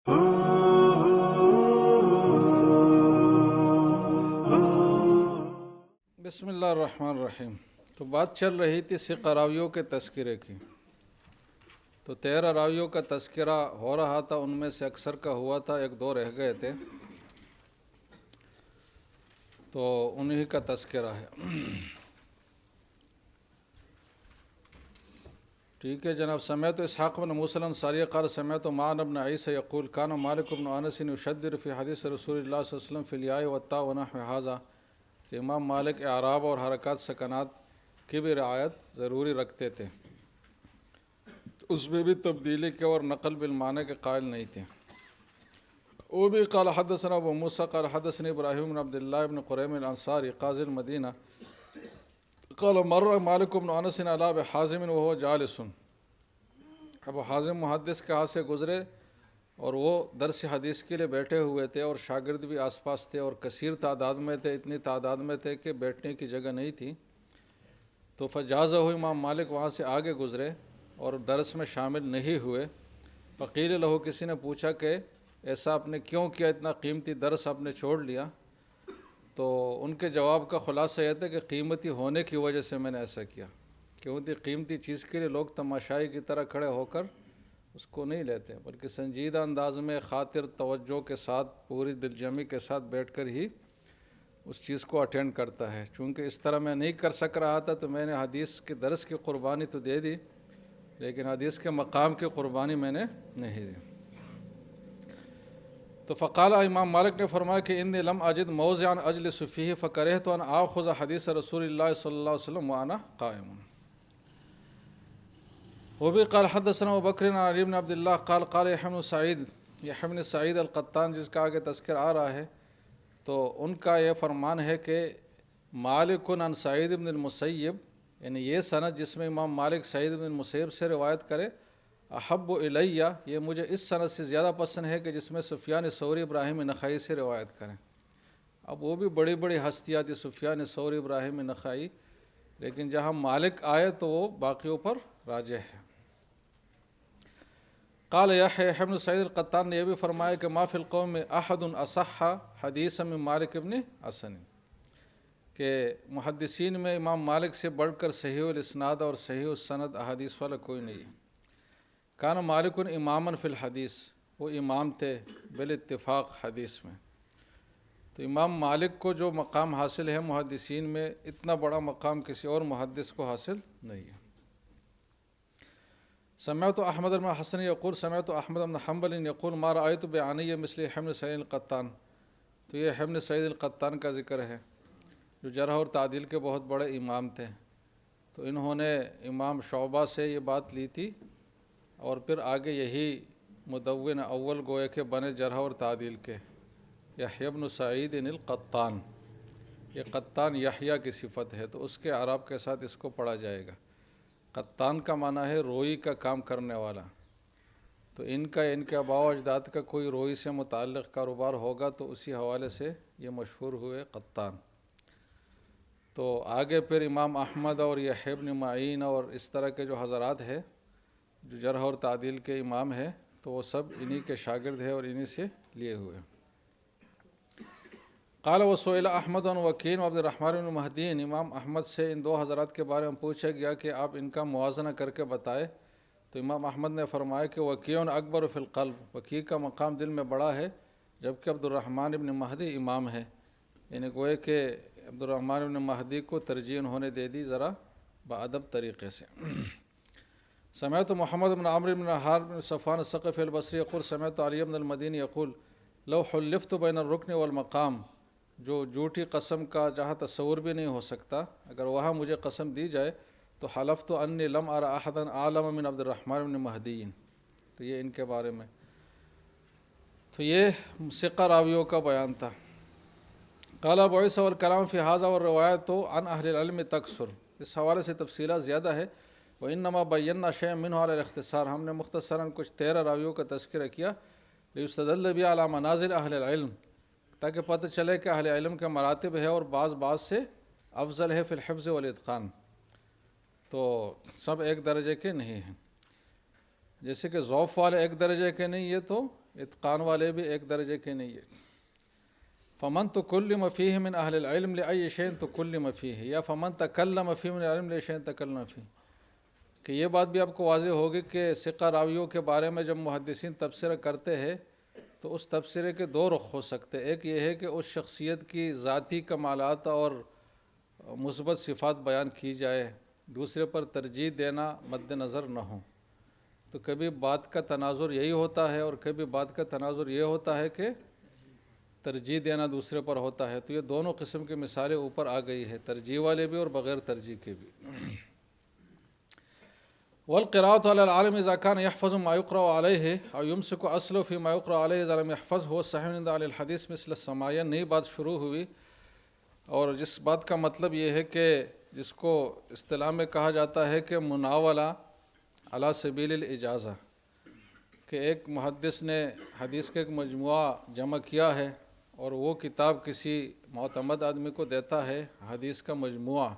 بسم اللہ الرحمن الرحیم۔ تو بات چل رہی تھی ثقہ راویوں کے تذکرے کی۔ تو 13 راویوں کا تذکرہ ہو رہا تھا، ان میں سے اکثر کا ہوا تھا، ایک دو رہ گئے تھے، تو انہی کا تذکرہ ہے۔ ٹھیک ہے جناب۔ سمعت اسحاق بن موسیٰ الانصاری قال سمعت معن بن عیسیٰ یقول کان مالک بن انس یشدد فی حدیث رسول اللہ صلی اللہ علیہ وسلم فی الیاء والتاء ونحو ھذا، کہ امام مالک اعراب اور حرکات سکنات کی بھی رعایت ضروری رکھتے تھے، اس میں بھی تبدیلی کے اور نقل بالمعنی کے قائل نہیں تھے۔ وہ بھی قال حدثنا ابو موسیٰ قال حدثني ابراہیم بن عبد اللہ بن قریم الانصاری قاضی المدینہ قال مر مالک بن انس علی ابی حازم وهو جالس، ابو حازم محدث کے ہاتھ سے گزرے اور وہ درس حدیث کے لیے بیٹھے ہوئے تھے، اور شاگرد بھی آس پاس تھے، اور کثیر تعداد میں تھے، اتنی تعداد میں تھے کہ بیٹھنے کی جگہ نہیں تھی۔ تو فجازہ امام مالک وہاں سے آگے گزرے اور درس میں شامل نہیں ہوئے۔ فقیل لہو، کسی نے پوچھا کہ ایسا آپ نے کیوں کیا، اتنا قیمتی درس آپ نے چھوڑ لیا؟ تو ان کے جواب کا خلاصہ یہ تھا کہ قیمتی ہونے کی وجہ سے میں نے ایسا کیا، کیونکہ قیمتی چیز کے لیے لوگ تماشائی کی طرح کھڑے ہو کر اس کو نہیں لیتے، بلکہ سنجیدہ انداز میں خاطر توجہ کے ساتھ پوری دل جمعی کے ساتھ بیٹھ کر ہی اس چیز کو اٹینڈ کرتا ہے۔ چونکہ اس طرح میں نہیں کر سک رہا تھا تو میں نے حدیث کے درس کی قربانی تو دے دی، لیکن حدیث کے مقام کی قربانی میں نے نہیں دی۔ تو فقال، امام مالک نے فرمایا کہ انی لم اجد موضعا اجلس فیہ فکرہت ان آخذ حدیث رسول اللہ صلی اللہ علیہ وسلم وانا قائم۔ وہ بھی قال حدثنا ابو بکر علی بن عبد اللہ قال قال یحییٰ بن سعید، یحییٰ بن سعید القطان جس کا آگے تذکر آ رہا ہے، تو ان کا یہ فرمان ہے کہ مالک عن سعید بن المسیب، یعنی یہ سند جس میں امام مالک سعید بن المسیب سے روایت کرے، احب الیہ، یہ مجھے اس سند سے زیادہ پسند ہے کہ جس میں سفیان ثوری ابراہیم نخعی سے روایت کریں۔ اب وہ بھی بڑی بڑی ہستیاں تھی، سفیان ثوری ابراہیم نخعی، لیکن جہاں مالک آئے تو وہ باقیوں پر راجح ہے۔ قال یحییٰ بن سعید القطان نے یہ بھی فرمایا کہ ما فی القوم احد اصح حدیثا من مالک ابن حسن، کہ محدثین میں امام مالک سے بڑھ کر صحیح الاسناد اور صحیح السند احادیث والا کوئی نہیں ہے۔ کان مالک اماما فی الحدیث، وہ امام تھے بالاتفاق حدیث میں۔ تو امام مالک کو جو مقام حاصل ہے محدثین میں، اتنا بڑا مقام کسی اور محدث کو حاصل نہیں ہے۔ سمعت احمد بن حسن یقول سمعت احمد بن حنبل یقول ما رأیت بعینی مثل یحییٰ بن سعید القطان۔ تو یہ یحییٰ بن سعید القطان کا ذکر ہے، جو جرح اور تعدیل کے بہت بڑے امام تھے۔ تو انہوں نے امام شعبہ سے یہ بات لی تھی، اور پھر آگے یہی مدون اول گوئے کے بنے جرح اور تعدیل کے، یحییٰ بن سعید القطان۔ یہ قطان یحییٰ کی صفت ہے، تو اس کے اعراب کے ساتھ اس کو پڑھا جائے گا۔ قطان کا معنی ہے روئی کا کام کرنے والا۔ تو ان کے آباء و اجداد کا کوئی روئی سے متعلق کاروبار ہوگا، تو اسی حوالے سے یہ مشہور ہوئے قطان۔ تو آگے پھر امام احمد اور یحییٰ بن معین اور اس طرح کے جو حضرات ہیں جو جرح اور تعدیل کے امام ہیں، تو وہ سب انہی کے شاگرد ہیں اور انہی سے لیے ہوئے۔ قال وسئل احمد و وکیع عبد الرحمن بن مہدی، امام احمد سے ان دو حضرات کے بارے میں پوچھا گیا کہ آپ ان کا موازنہ کر کے بتائے۔ تو امام احمد نے فرمایا کہ وکیع اکبر فی القلب، وکیع کا مقام دل میں بڑا ہے، جبکہ عبد الرحمن بن مہدی امام ہے۔ یعنی گوئے کہ عبد الرحمن بن مہدی کو ترجیح انہوں نے دے دی ذرا بادب طریقے سے۔ سمعت محمد بن عمرو بن حارث بن صفوان الثقفی البصری یقول سمعت علی بن المدینی یقول لو حلفت بین الرکن والمقام، جو جھوٹی قسم کا جہاں تصور بھی نہیں ہو سکتا، اگر وہاں مجھے قسم دی جائے تو حلفت انی لم ارى احدا عالم من عبد الرحمن بن مہدی۔ تو یہ ان کے بارے میں، تو یہ ثقہ راویوں کا بیان تھا۔ قال ابو عیسیٰ والکلام فی ھذا والروایت عن اہل العلم تکثر، اس حوالے سے تفصیلات زیادہ ہے۔ وانما بینا شیئا منہ علی الاختصار، ہم نے مختصراً کچھ 13 راویوں کا تذکرہ کیا، لیستدل بہ علی منازل اہل العلم، تاکہ پتہ چلے کہ اہل علم کے مراتب ہے اور بعض سے افضل ہے فی الحفظ والاتقان، تو سب ایک درجے کے نہیں ہیں۔ جیسے کہ ضعف والے ایک درجے کے نہیں، یہ تو اتقان والے بھی ایک درجے کے نہیں ہے۔ فمن تکلم فیہ من اہل العلم لأی شیء تکلم فیہ، یا فمن تکلم فیہ من العلم لأی شیء تکلم فیہ، کہ یہ بات بھی آپ کو واضح ہوگی کہ ثقہ راویوں کے بارے میں جب محدثین تبصرہ کرتے ہیں تو اس تبصرے کے دو رخ ہو سکتے، ایک یہ ہے کہ اس شخصیت کی ذاتی کمالات اور مثبت صفات بیان کی جائے، دوسرے پر ترجیح دینا مد نظر نہ ہو۔ تو کبھی بات کا تناظر یہی ہوتا ہے اور کبھی بات کا تناظر یہ ہوتا ہے کہ ترجیح دینا دوسرے پر ہوتا ہے۔ تو یہ دونوں قسم کی مثالیں اوپر آ گئی ہے، ترجیح والے بھی اور بغیر ترجیح کے بھی۔ والقراءة على العالم إذا كان يحفظ ما يقرأ عليه أو يمسك أصله فيما يقرأ عليه إذا لم يحفظ هو صحيح عند أهل الحديث مثل السماع۔ نئی بات شروع ہوئی، اور جس بات کا مطلب یہ ہے کہ جس کو اصطلاح میں کہا جاتا ہے کہ مناولہ علی سبیل الاجازہ، کہ ایک محدث نے حدیث کا ایک مجموعہ جمع کیا ہے اور وہ کتاب کسی معتمد آدمی کو دیتا ہے، حدیث کا مجموعہ،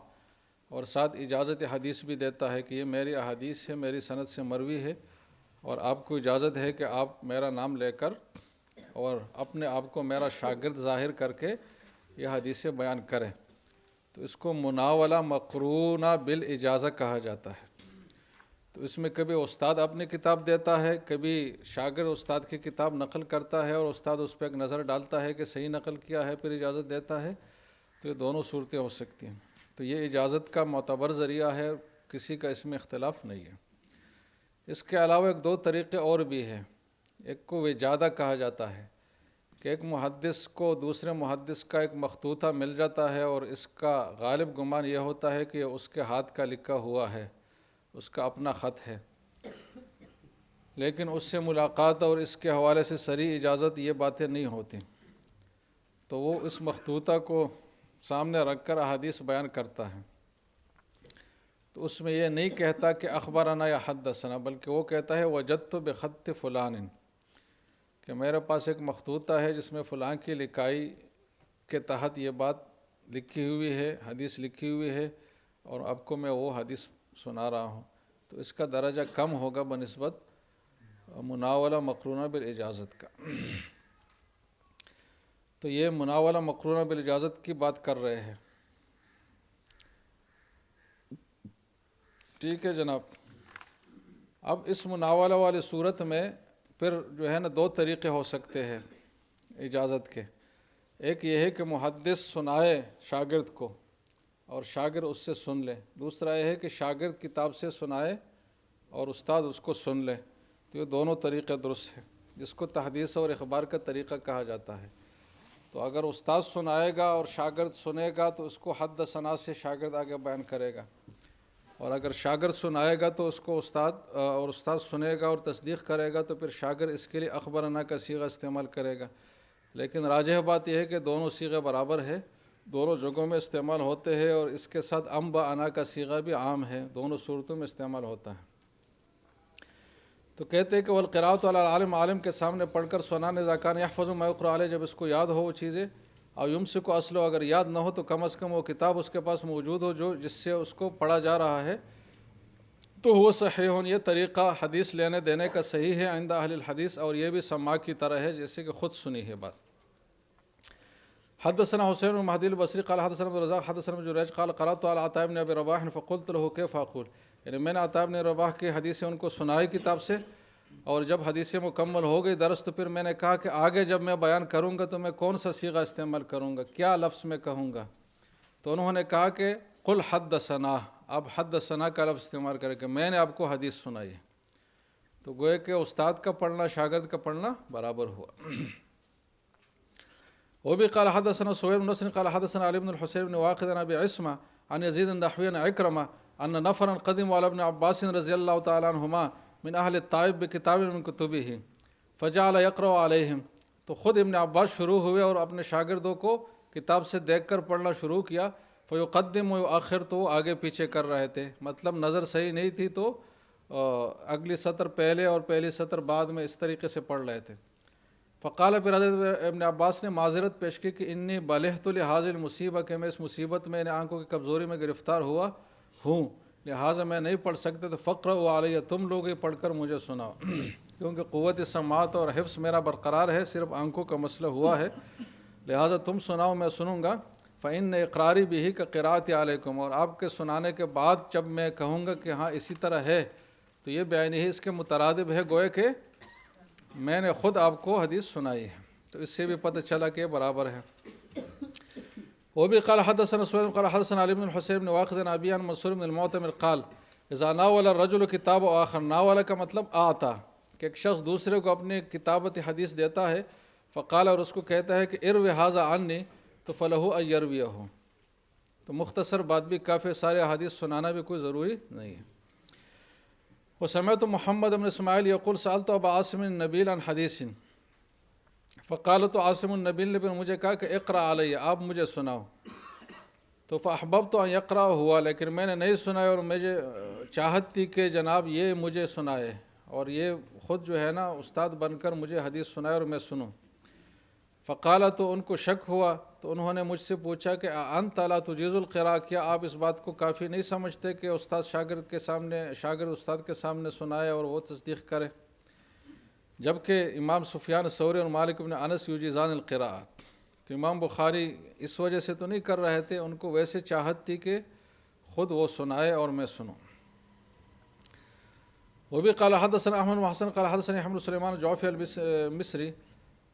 اور ساتھ اجازت حدیث بھی دیتا ہے کہ یہ میری احادیث ہے، میری سند سے مروی ہے، اور آپ کو اجازت ہے کہ آپ میرا نام لے کر اور اپنے آپ کو میرا شاگرد ظاہر کر کے یہ حدیثیں بیان کریں۔ تو اس کو مناولہ مقرونہ بالاجازہ کہا جاتا ہے۔ تو اس میں کبھی استاد اپنی کتاب دیتا ہے، کبھی شاگرد استاد کی کتاب نقل کرتا ہے اور استاد اس پہ ایک نظر ڈالتا ہے کہ صحیح نقل کیا ہے، پھر اجازت دیتا ہے۔ تو یہ دونوں صورتیں ہو سکتی ہیں۔ تو یہ اجازت کا معتبر ذریعہ ہے، کسی کا اس میں اختلاف نہیں ہے۔ اس کے علاوہ ایک دو طریقے اور بھی ہیں۔ ایک کو وجادہ کہا جاتا ہے، کہ ایک محدث کو دوسرے محدث کا ایک مخطوطہ مل جاتا ہے اور اس کا غالب گمان یہ ہوتا ہے کہ یہ اس کے ہاتھ کا لکھا ہوا ہے، اس کا اپنا خط ہے، لیکن اس سے ملاقات اور اس کے حوالے سے صریح اجازت یہ باتیں نہیں ہوتی۔ تو وہ اس مخطوطہ کو سامنے رکھ کر احادیث بیان کرتا ہے، تو اس میں یہ نہیں کہتا کہ اخبرنا یا حدثنا، بلکہ وہ کہتا ہے وجدت بخط فلان، کہ میرے پاس ایک مخطوطہ ہے جس میں فلاں کی لکھائی کے تحت یہ بات لکھی ہوئی ہے، حدیث لکھی ہوئی ہے، اور آپ کو میں وہ حدیث سنا رہا ہوں۔ تو اس کا درجہ کم ہوگا بنسبت مناولہ مقرونہ بالاجازت کا۔ تو یہ مناولہ مقرونہ بالاجازت کی بات کر رہے ہیں۔ ٹھیک ہے جناب۔ اب اس مناولہ والی صورت میں پھر جو ہے نا دو طریقے ہو سکتے ہیں اجازت کے۔ ایک یہ ہے کہ محدث سنائے شاگرد کو اور شاگرد اس سے سن لے، دوسرا یہ ہے کہ شاگرد کتاب سے سنائے اور استاد اس کو سن لے۔ تو یہ دونوں طریقے درست ہیں، جس کو تحدیث اور اخبار کا طریقہ کہا جاتا ہے۔ تو اگر استاد سنائے گا اور شاگرد سنے گا تو اس کو حدثنا سے شاگرد آگے بیان کرے گا، اور اگر شاگرد سنائے گا تو اس کو استاد سنے گا اور تصدیق کرے گا تو پھر شاگرد اس کے لیے اخبرنا کا صیغہ استعمال کرے گا۔ لیکن راجح بات یہ ہے کہ دونوں صیغے برابر ہے، دونوں جگہوں میں استعمال ہوتے ہیں، اور اس کے ساتھ انبأنا کا صیغہ بھی عام ہے، دونوں صورتوں میں استعمال ہوتا ہے۔ تو کہتے ہیں کہ والقراءۃ علی العالم، عالم کے سامنے پڑھ کر سنانے، اذا کان یحفظ ما یقرأ علیہ، جب اس کو یاد ہو وہ چیزیں، اور یمسک اصلہ، اگر یاد نہ ہو تو کم از کم وہ کتاب اس کے پاس موجود ہو جو جس سے اس کو پڑھا جا رہا ہے، تو وہ صحیح، یہ طریقہ حدیث لینے دینے کا صحیح ہے عند اہل الحدیث، اور یہ بھی سماع کی طرح ہے جیسے کہ خود سنی ہے بات۔ حدثنا حسین بن مہدی البصری قال حدثنا عبد الرزاق حدثنا ابن جریج قال قرأت على عطاء بن ابی رباح فقلت له كيف اقول، یعنی میں نے عطاء بن رباح کی حدیثیں ان کو سنائی کتاب سے، اور جب حدیثیں مکمل ہو گئی درس تو پھر میں نے کہا کہ آگے جب میں بیان کروں گا تو میں کون سا صیغہ استعمال کروں گا، کیا لفظ میں کہوں گا؟ تو انہوں نے کہا کہ قل حدثنا، اب حدثنا کا لفظ استعمال کریں کہ میں نے آپ کو حدیث سنائی۔ تو گویا کہ استاد کا پڑھنا شاگرد کا پڑھنا برابر ہوا۔ وہ بھی قال حدثنا سہیل بن نصر قال حدثنا علی بن الحسین بن واقد عن ابی عصمہ عن یزید النحوی عن عکرمہ ان نفرا قدموا علی ابن عباس رضی اللہ تعالی عنہما من اہل الطائف بکتاب من کتبہ فجعل یقرأ علیہم، تو خود ابن عباس شروع ہوئے اور اپنے شاگردوں کو کتاب سے دیکھ کر پڑھنا شروع کیا، فیقدم ویؤخر، تو وہ آگے پیچھے کر رہے تھے، مطلب نظر صحیح نہیں تھی تو اگلی سطر پہلے اور پہلی سطر بعد میں اس طریقے سے پڑھ رہے تھے۔ فقال، پھر حضرت ابن عباس نے معذرت پیش کی کہ انی بلغت لہذ المصیبہ، کہ میں اس مصیبت میں آنکھوں کی کمزوری میں گرفتار ہوا ہوں، لہٰذا میں نہیں پڑھ سکتے، تو فقرؤ علیہ، تم لوگ ہی پڑھ کر مجھے سناؤ۔ کیونکہ قوت سماعت اور حفظ میرا برقرار ہے، صرف آنکھوں کا مسئلہ ہوا ہے، لہٰذا تم سناؤ میں سنوں گا۔ فإن اقراری بھی کا قرأت علیکم، اور آپ کے سنانے کے بعد جب میں کہوں گا کہ ہاں اسی طرح ہے تو یہ بیان ہی اس کے مترادف ہے، گویا کہ میں نے خود آپ کو حدیث سنائی ہے، تو اس سے بھی پتہ چلا کہ برابر ہے۔ وہ بھی قال حدثنا سہیل قال حدثنا علی بن الحسین بن واقد عن ابی عن منصور بن المعتمر قال اذا ناول الرجل کتاب آخر، ناول کا مطلب آتا، کہ ایک شخص دوسرے کو اپنی کتابت حدیث دیتا ہے، فقال، اور اس کو کہتا ہے کہ اروی ھذا عنی، تو فلہ ان یرویہ، تو مختصر بات بھی کافی، سارے حدیث سنانا بھی کوئی ضروری نہیں ہے۔ وسمعت محمد بن اسماعیل یقول سألت ابا عاصم النبیل عن حدیث، فقال، تو عاصم النبیل نے پھر مجھے کہا کہ اقرأ علیہ، آپ مجھے سناؤ، تو فاحببت ان یقرأ ہوا، لیکن میں نے نہیں سنایا اور مجھے چاہت تھی کہ جناب یہ مجھے سنائے، اور یہ خود جو ہے نا استاد بن کر مجھے حدیث سنائے اور میں سنوں۔ فقال، تو ان کو شک ہوا، تو انہوں نے مجھ سے پوچھا کہ انت لا تجیز القراء، کیا آپ اس بات کو کافی نہیں سمجھتے کہ استاد شاگرد کے سامنے، شاگرد استاد کے سامنے سنائے اور وہ تصدیق کرے، جبکہ امام سفیان ثوری اور مالک بن انس یجیزان القراءۃ، تو امام بخاری اس وجہ سے تو نہیں کر رہے تھے، ان کو ویسے چاہت تھی کہ خود وہ سنائے اور میں سنوں۔ وہ بھی قال حدثنا احمد بن حسن قال حدثنا حمد سلیمان جعفی المصری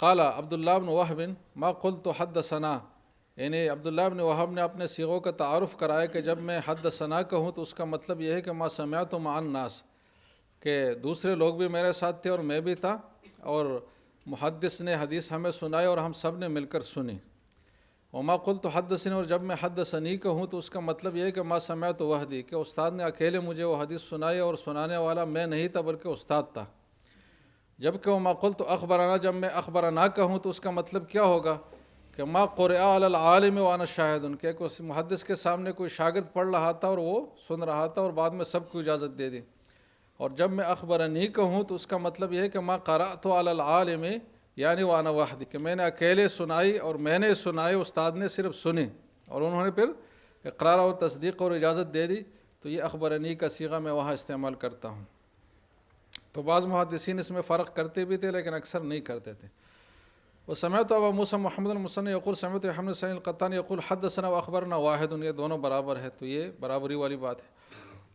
قال عبداللہ بن وہب ما قلت حدثنا، یعنی عبداللہ بن وہب نے اپنے صیغوں کا تعارف کرایا کہ جب میں حدثنا کہوں تو اس کا مطلب یہ ہے کہ ما سمعت مع الناس، کہ دوسرے لوگ بھی میرے ساتھ تھے اور میں بھی تھا، اور محدث نے حدیث ہمیں سنائی اور ہم سب نے مل کر سنی۔ وما قلت حدثنی، اور جب میں حدثنی کہوں تو اس کا مطلب یہ ہے کہ ما سمعت وحدی، کہ استاد نے اکیلے مجھے وہ حدیث سنائی اور سنانے والا میں نہیں تھا بلکہ استاد تھا۔ جبکہ وما قلت اخبرنا، جب میں اخبرنا کہوں تو اس کا مطلب کیا ہوگا کہ ما قرئ علی العالم وانا شاہد، کہ اس محدث کے سامنے کوئی شاگرد پڑھ رہا تھا اور وہ سن رہا تھا اور بعد میں سب کو اجازت دے دی۔ اور جب میں اخبرنی کہوں تو اس کا مطلب یہ ہے کہ ما قرأت علی العالم یعنی وانا وحدی، کہ میں نے اکیلے سنائی اور میں نے سنائی، استاد نے صرف سنی اور انہوں نے پھر اقرار اور تصدیق اور اجازت دے دی، تو یہ اخبرنی کا صیغہ میں وہاں استعمال کرتا ہوں۔ تو بعض محدثین اس میں فرق کرتے بھی تھے لیکن اکثر نہیں کرتے تھے۔ وسمعت ابا موسیٰ محمد المثنی یقول سمعت حمد سعید القطانی یقول حدثنا واخبرنا واحد، یہ دونوں برابر ہے، تو یہ برابری والی بات ہے۔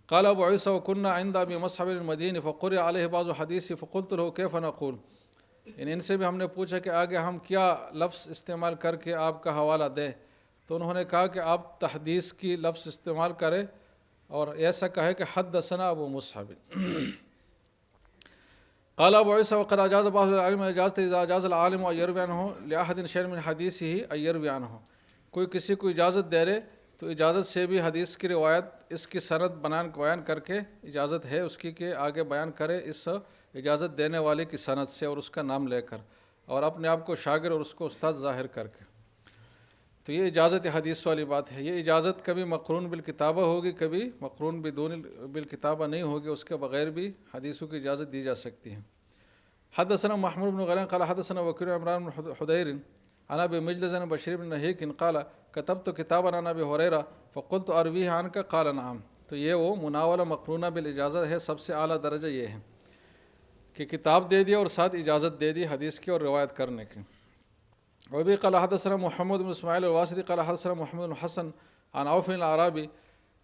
قال ابو عیسیٰ وكنا عند ابی مصعب المدینی فقرئ علیہ بعض حدیث فقلت له کیف نقول، ان سے بھی ہم نے پوچھا کہ آگے ہم کیا لفظ استعمال کر کے آپ کا حوالہ دیں، تو انہوں نے کہا کہ آپ تحدیث کی لفظ استعمال کریں اور ایسا کہے کہ حدثنا ابو مصعب۔ قال ابو عیسیٰ وقد اجاز بعض العلم اجازت اذا اجاز العالم ان یروی عنہ لاحد شیء من حدیثہ ان یروی عنہ، کوئی کسی کو اجازت دے رہے تو اجازت سے بھی حدیث کی روایت اس کی سند بیان کر کے اجازت ہے اس کی کہ آگے بیان کرے اس اجازت دینے والے کی سند سے اور اس کا نام لے کر، اور اپنے آپ کو شاگرد اور اس کو استاد ظاہر کر کے، تو یہ اجازت حدیث والی بات ہے۔ یہ اجازت کبھی مقرون بالکتابہ ہوگی، کبھی مقرون بدون بالکتابہ نہیں ہوگی، اس کے بغیر بھی حدیثوں کی اجازت دی جا سکتی ہے۔ حدثنا محمود بن غیلان قال حدثنا وکیع عمران بن حدیر عن ابی مجلس عن بشیر بن نہیک قال كتبت کتابا عن ابی ہریرہ فقلت ارویہ عنک قال نعم، تو یہ وہ مناولہ مقرونہ بالاجازت ہے، سب سے اعلیٰ درجہ یہ ہے کہ کتاب دے دی اور ساتھ اجازت دے دی حدیث کی اور روایت کرنے کی۔ وبی قال حدثنا محمد بن اسماعیل الواسطی قال حدثنا محمد بن حسن عن عوف الاعرابی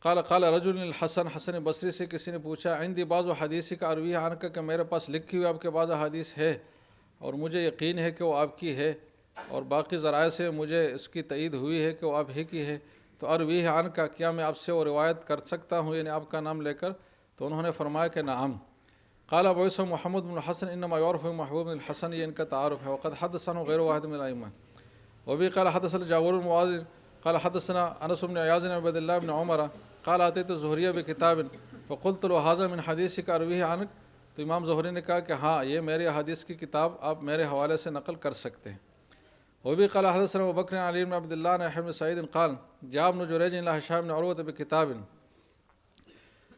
قال قال رجل الحسن، حسن بصری سے کسی نے پوچھا عندی بعض حدیث کا ارویہ عنک، کہ میرے پاس لکھی ہوئی آپ کے بعض حدیث ہے اور مجھے یقین ہے کہ وہ آپ کی ہے اور باقی ذرائع سے مجھے اس کی تائید ہوئی ہے کہ وہ آپ ہی کی ہے، تو ارویہ عنک، کیا میں آپ سے وہ روایت کر سکتا ہوں یعنی آپ کا نام لے کر؟ تو انہوں نے فرمایا کہ نعم۔ قال ابو عیسیٰ محمد بن الحسن انما يعرف محبوب بن الحسن، یہ ان کا تعارف ہے، وقد حدثنا غیر واحد من الائمہ۔ وبی قال حدثنا جاور بن معاذ قال حدثنا انس بن عیاض بن عبد الله بن عمر قال اتيت الزهري بكتاب فقلت له هذا من حديثك ارويه عنك، تو امام زہری نے کہا کہ ہاں یہ میری حدیث کی کتاب آپ میرے حوالے سے نقل کر سکتے ہیں۔ وبی قال حدثنا ابو بکر علی بن عبد الله عن يحيى بن سعيد قال جاء ابن جريج الى هشام بن عروة بكتاب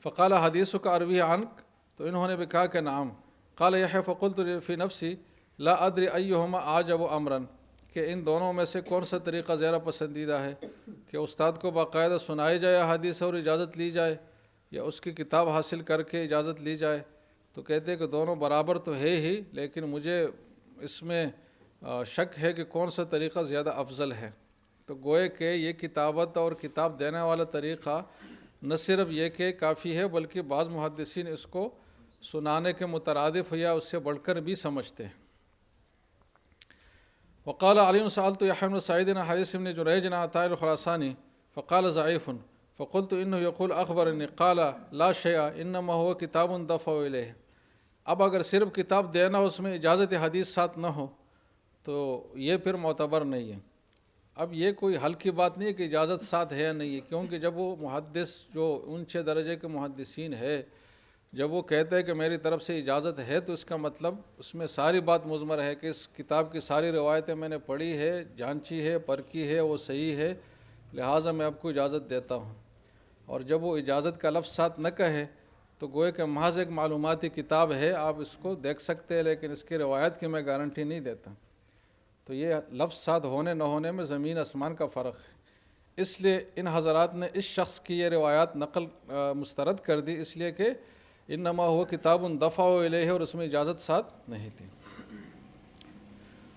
فقال حديثك ارويه عنك، تو انہوں نے بھی کہا کہ نعم۔ قال يحيى فقلت في نفسي لا ادري ايهما اعجب امرا، کہ ان دونوں میں سے کون سا طریقہ زیادہ پسندیدہ ہے، کہ استاد کو باقاعدہ سنائی جائے حدیث اور اجازت لی جائے، یا اس کی کتاب حاصل کر کے اجازت لی جائے۔ تو کہتے کہ دونوں برابر تو ہے ہی، لیکن مجھے اس میں شک ہے کہ کون سا طریقہ زیادہ افضل ہے۔ تو گوئے کہ یہ کتابت اور کتاب دینے والا طریقہ نہ صرف یہ کہ کافی ہے، بلکہ بعض محدثین اس کو سنانے کے مترادف یا اس سے بڑھ کر بھی سمجھتے ہیں۔ وقال علی سألت يحيى بن سعيد عن حديث ابن جريج عن عطاء الخراساني فقال ضعيف فقلت انه يقول اخبرني قال لا شيء انما هو کتاب دفع الیہ۔ اب اگر صرف کتاب دینا اس میں اجازت حدیث ساتھ نہ ہو تو یہ پھر معتبر نہیں ہے۔ اب یہ کوئی حل کی بات نہیں ہے کہ اجازت ساتھ ہے یا نہیں ہے، کیونکہ جب وہ محدث جو اونچے درجے کے محدثین ہے، جب وہ کہتے ہیں کہ میری طرف سے اجازت ہے، تو اس کا مطلب اس میں ساری بات مضمر ہے کہ اس کتاب کی ساری روایتیں میں نے پڑھی ہے، جانچی ہے، پرکھی ہے، وہ صحیح ہے، لہٰذا میں آپ کو اجازت دیتا ہوں۔ اور جب وہ اجازت کا لفظ ساتھ نہ کہے تو گوئے کہ محض ایک معلوماتی کتاب ہے، آپ اس کو دیکھ سکتے ہیں، لیکن اس کی روایت کی میں گارنٹی نہیں دیتا۔ تو یہ لفظ ساتھ ہونے نہ ہونے میں زمین آسمان کا فرق ہے۔ اس لیے ان حضرات نے اس شخص کی یہ روایات نقل مسترد کر دی، اس لیے کہ انما ہوا کتاب دفع الیہ، اور اس میں اجازت ساتھ نہیں تھی۔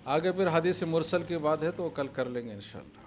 آگے پھر حدیث مرسل کی بات ہے تو وہ کل کر لیں گے انشاءاللہ۔